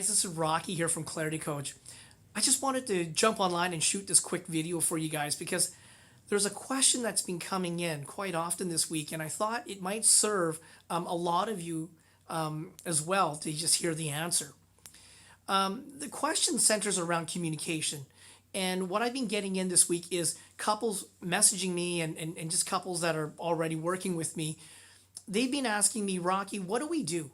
guys, this is Rocky here from Clarity Coach. I just wanted to jump online and shoot this quick video for you guys because there's a question that's been coming in quite often this week, and I thought it might serve a lot of you as well to just hear the answer. The question centers around communication. And what I've been getting in this week is couples messaging me and just couples that are already working with me. They've been asking me, Rocky, what do we do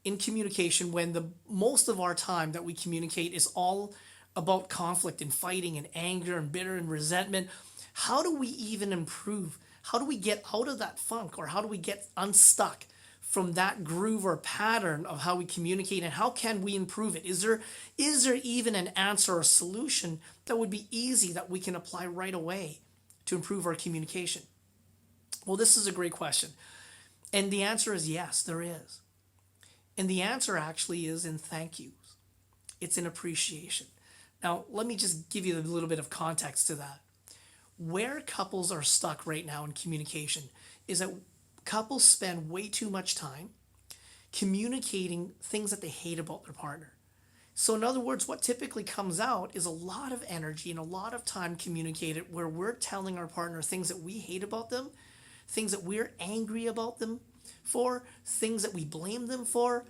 in communication when the most of our time that we communicate is all about conflict and fighting and anger and bitter and resentment? How do we even improve? How do we get out of that funk, or how do we get unstuck from that groove or pattern of how we communicate, and how can we improve it? Is there even an answer or solution that would be easy that we can apply right away to improve our communication? Well, this is a great question. And the answer is yes, there is. And the answer actually is in thank yous. It's in appreciation. Now, let me just give you a little bit of context to that. Where couples are stuck right now in communication is that couples spend way too much time communicating things that they hate about their partner. So in other words, what typically comes out is a lot of energy and a lot of time communicated where we're telling our partner things that we hate about them, things that we're angry about them for, things that we blame them for,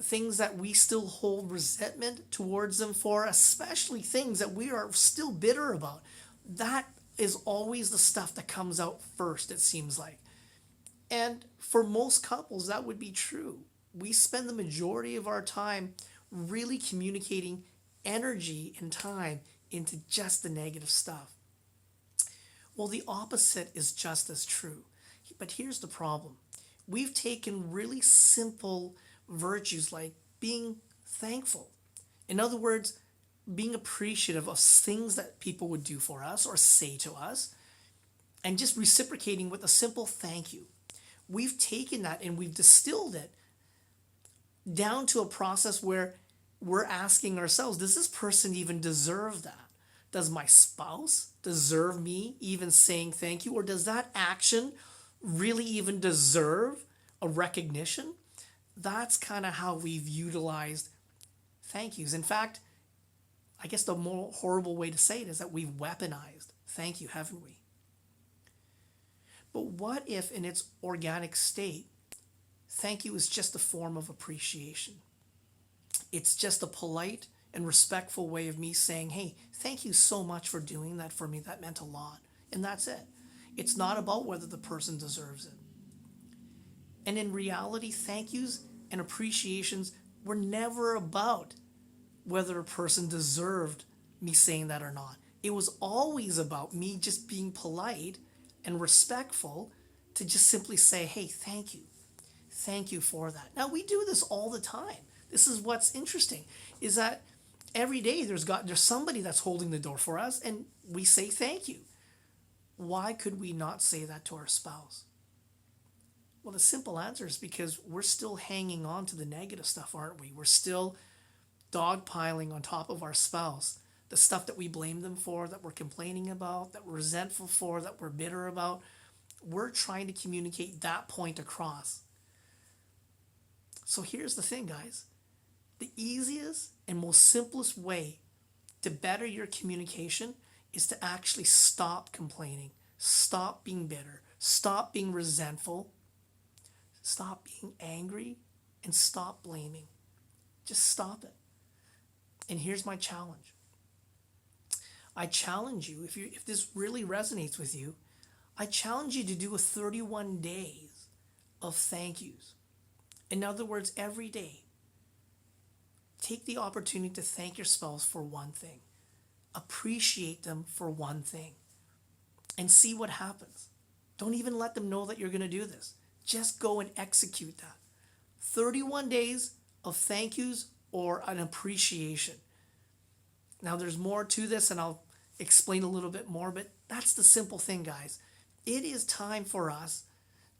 things that we still hold resentment towards them for, especially things that we are still bitter about. That is always the stuff that comes out first, it seems like. And for most couples, that would be true. We spend the majority of our time really communicating energy and time into just the negative stuff. Well, the opposite is just as true. But here's the problem. We've taken really simple virtues like being thankful. In other words, being appreciative of things that people would do for us or say to us, and just reciprocating with a simple thank you. We've taken that and we've distilled it down to a process where we're asking ourselves, does this person even deserve that? Does my spouse deserve me even saying thank you? Or does that action really even deserve a recognition? That's kind of how we've utilized thank yous. In fact, I guess the more horrible way to say it is that we've weaponized thank you, haven't we? But what if in its organic state, thank you is just a form of appreciation? It's just a polite and respectful way of me saying, hey, thank you so much for doing that for me. That meant a lot. And that's it. It's not about whether the person deserves it. And in reality, thank yous and appreciations were never about whether a person deserved me saying that or not. It was always about me just being polite and respectful to just simply say, hey, thank you. Thank you for that. Now, we do this all the time. This is what's interesting, is that every day there's somebody that's holding the door for us, and we say thank you. Why could we not say that to our spouse? Well, the simple answer is because we're still hanging on to the negative stuff, aren't we? We're still dogpiling on top of our spouse the stuff that we blame them for, that we're complaining about, that we're resentful for, that we're bitter about. We're trying to communicate that point across. So here's the thing, guys. The easiest and most simplest way to better your communication is to actually stop complaining, stop being bitter, stop being resentful, stop being angry, and stop blaming. Just stop it. And here's my challenge. I challenge you, if this really resonates with you, I challenge you to do a 31 days of thank yous. In other words, every day, take the opportunity to thank your spouse for one thing. Appreciate them for one thing. And see what happens. Don't even let them know that you're going to do this. Just go and execute that. 31 days of thank yous or an appreciation. Now, there's more to this, and I'll explain a little bit more, but that's the simple thing, guys. It is time for us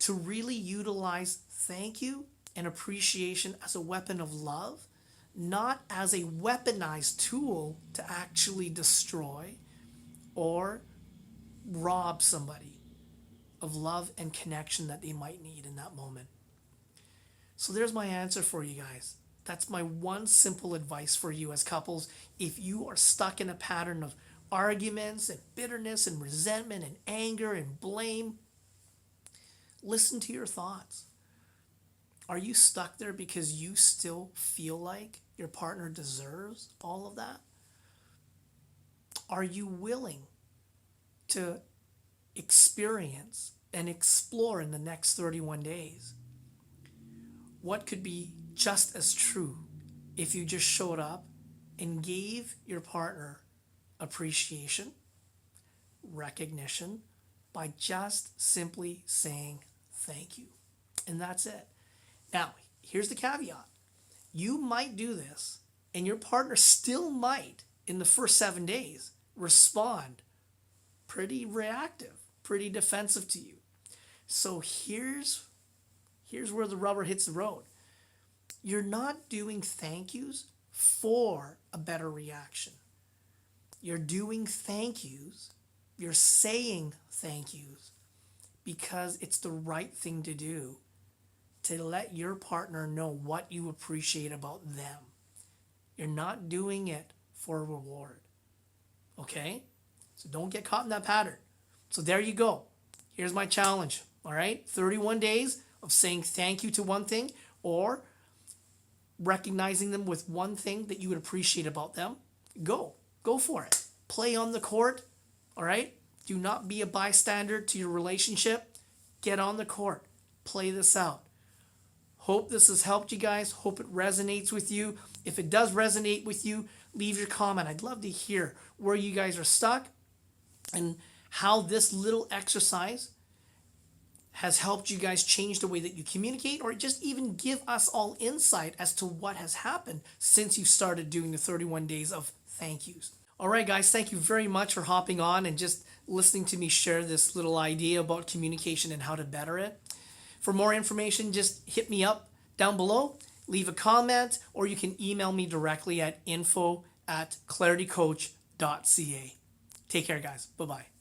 to really utilize thank you and appreciation as a weapon of love, not as a weaponized tool to actually destroy or rob somebody of love and connection that they might need in that moment. So there's my answer for you guys. That's my one simple advice for you as couples. If you are stuck in a pattern of arguments and bitterness and resentment and anger and blame, listen to your thoughts. Are you stuck there because you still feel like your partner deserves all of that? Are you willing to experience and explore in the next 31 days what could be just as true if you just showed up and gave your partner appreciation, recognition, by just simply saying thank you? And that's it. Now, here's the caveat. You might do this, and your partner still might, in the first 7 days, respond pretty reactive, pretty defensive to you. So here's where the rubber hits the road. You're not doing thank yous for a better reaction. You're doing thank yous, you're saying thank yous because it's the right thing to do to let your partner know what you appreciate about them. You're not doing it for a reward. Okay? So don't get caught in that pattern. So there you go. Here's my challenge. All right? 31 days of saying thank you to one thing, or recognizing them with one thing that you would appreciate about them. Go for it. Play on the court. All right? Do not be a bystander to your relationship. Get on the court. Play this out. Hope this has helped you guys. Hope it resonates with you. If it does resonate with you, leave your comment. I'd love to hear where you guys are stuck and how this little exercise has helped you guys change the way that you communicate, or just even give us all insight as to what has happened since you started doing the 31 days of thank yous. All right, guys, thank you very much for hopping on and just listening to me share this little idea about communication and how to better it. For more information, just hit me up down below, leave a comment, or you can email me directly at info@claritycoach.ca. Take care, guys. Bye-bye.